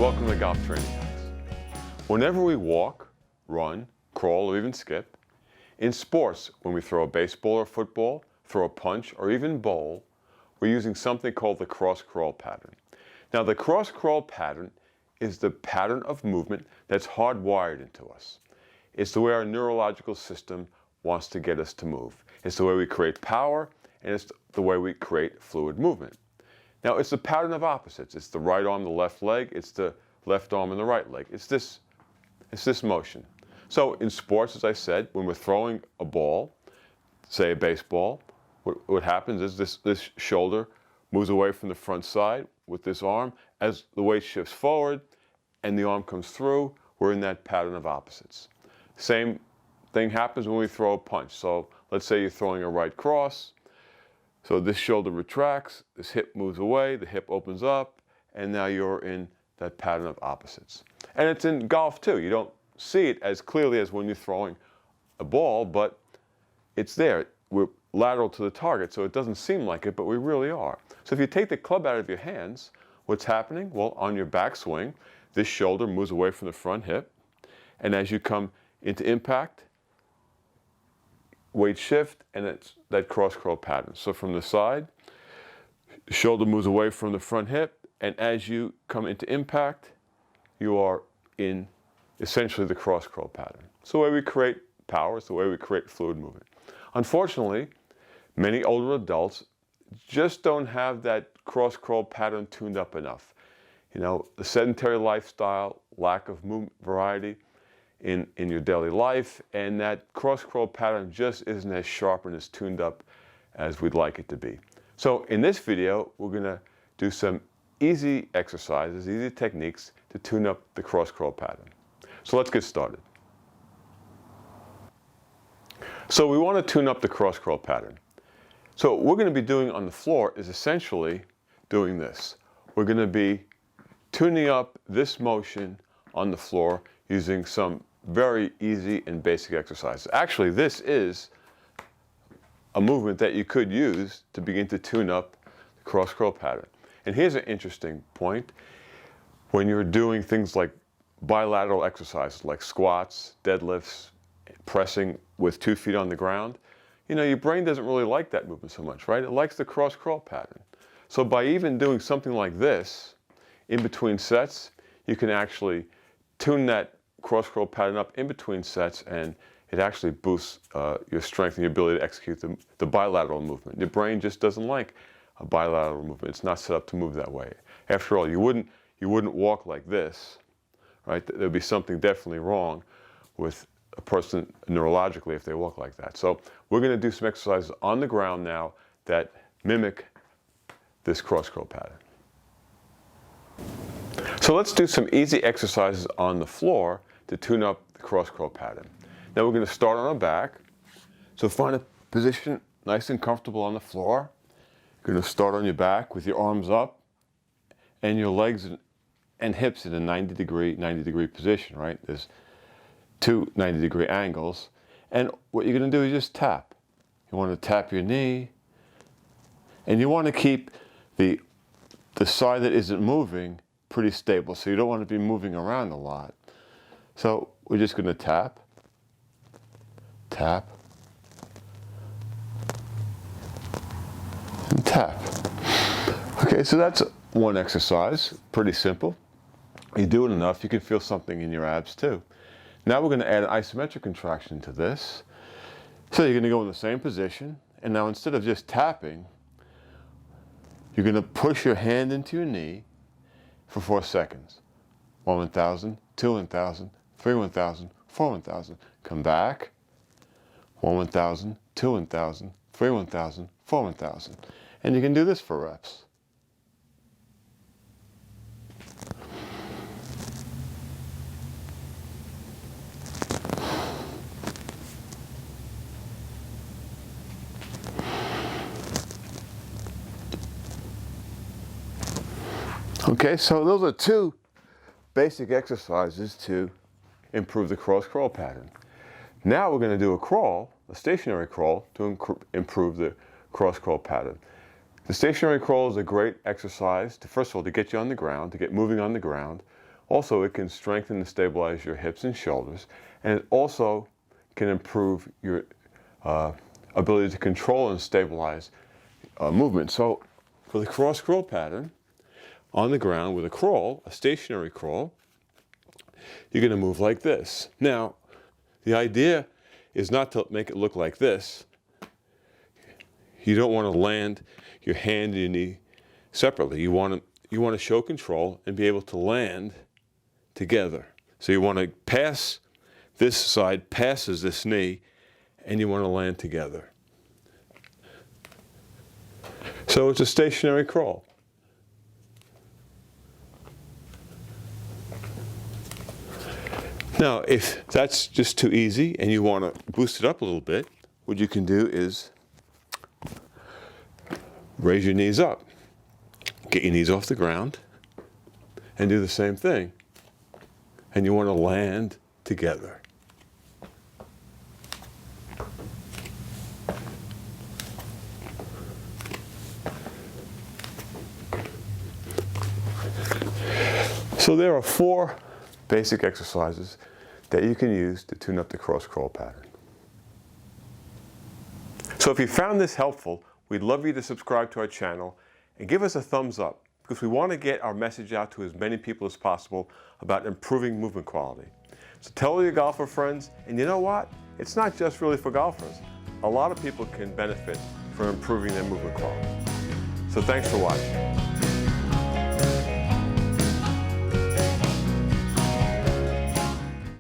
welcome to Golf Training Hacks. Whenever we walk, run, crawl, or even skip, in sports, when we throw a baseball or football, throw a punch, or even bowl, we're using something called the cross-crawl pattern. Now, the cross-crawl pattern is the pattern of movement that's hardwired into us. It's the way our neurological system wants to get us to move. It's the way we create power, and it's the way we create fluid movement. Now, it's the pattern of opposites. It's the right arm, the left leg. It's the left arm and the right leg. It's this motion. So in sports, as I said, when we're throwing a ball, say a baseball, what happens is this shoulder moves away from the front side with this arm. As the weight shifts forward and the arm comes through, we're in that pattern of opposites. Same thing happens when we throw a punch. So let's say you're throwing a right cross. So this shoulder retracts, this hip moves away, the hip opens up, and now you're in that pattern of opposites. And it's in golf too. You don't see it as clearly as when you're throwing a ball, but it's there. We're lateral to the target, so it doesn't seem like it, but we really are. So if you take the club out of your hands, what's happening? Well, on your backswing, this shoulder moves away from the front hip, and as you come into impact, weight shift, and it's that cross-curl pattern. So from the side, shoulder moves away from the front hip, and as you come into impact, you are in essentially the cross-curl pattern. It's the way we create power. It's the way we create fluid movement. Unfortunately, many older adults just don't have that cross-curl pattern tuned up enough. You know, the sedentary lifestyle, lack of movement variety in your daily life, and that cross-curl pattern just isn't as sharp and as tuned up as we'd like it to be. So in this video, we're going to do some easy exercises, easy techniques to tune up the cross-curl pattern. So let's get started. So we want to tune up the cross-curl pattern. So what we're going to be doing on the floor is essentially doing this. We're going to be tuning up this motion on the floor using some very easy and basic exercises. Actually, this is a movement that you could use to begin to tune up the cross-curl pattern. And here's an interesting point. When you're doing things like bilateral exercises like squats, deadlifts, pressing with 2 feet on the ground, you know, your brain doesn't really like that movement so much, right? It likes the cross-curl pattern. So by even doing something like this in between sets, you can actually tune that cross-curl pattern up in between sets, and it actually boosts your strength and your ability to execute the bilateral movement. Your brain just doesn't like a bilateral movement. It's not set up to move that way. After all, you wouldn't walk like this, right? There'd be something definitely wrong with a person neurologically if they walk like that. So we're going to do some exercises on the ground now that mimic this cross-curl pattern. So let's do some easy exercises on the floor to tune up the cross-curl pattern. Now we're going to start on our back. So find a position nice and comfortable on the floor. You're going to start on your back with your arms up and your legs and hips in a 90 degree position, right? There's two 90-degree angles. And what you're going to do is just tap. You want to tap your knee, and you want to keep the side that isn't moving pretty stable, so you don't want to be moving around a lot. So we're just going to tap, tap, and tap. Okay, so that's one exercise, pretty simple. You do it enough, you can feel something in your abs too. Now we're going to add an isometric contraction to this. So you're going to go in the same position, and now instead of just tapping, you're going to push your hand into your knee for 4 seconds. 1 1,000, 2 1,000, 3 1,000, 4 1,000. Come back. 1 1,000, 2 1,000, 3 1,000, 4 1,000. And you can do this for reps. Okay, so those are 2 basic exercises to improve the cross-crawl pattern. Now we're going to do a crawl, a stationary crawl, to improve the cross-crawl pattern. The stationary crawl is a great exercise to, first of all, to get you on the ground, to get moving on the ground, Also, it can strengthen and stabilize your hips and shoulders, and it also can improve your ability to control and stabilize movement. So for the cross crawl pattern, on the ground with a crawl, a stationary crawl, you're going to move like this. Now, the idea is not to make it look like this. You don't want to land your hand and your knee separately. You want to show control and be able to land together. So you want to pass, this side passes this knee, and you want to land together. So it's a stationary crawl. Now, if that's just too easy and you want to boost it up a little bit, what you can do is raise your knees up. Get your knees off the ground and do the same thing. And you want to land together. So there are 4 basic exercises that you can use to tune up the cross crawl pattern. So if you found this helpful, we'd love you to subscribe to our channel and give us a thumbs up, because we want to get our message out to as many people as possible about improving movement quality. So tell all your golfer friends, and you know what? It's not just really for golfers. A lot of people can benefit from improving their movement quality. So thanks for watching.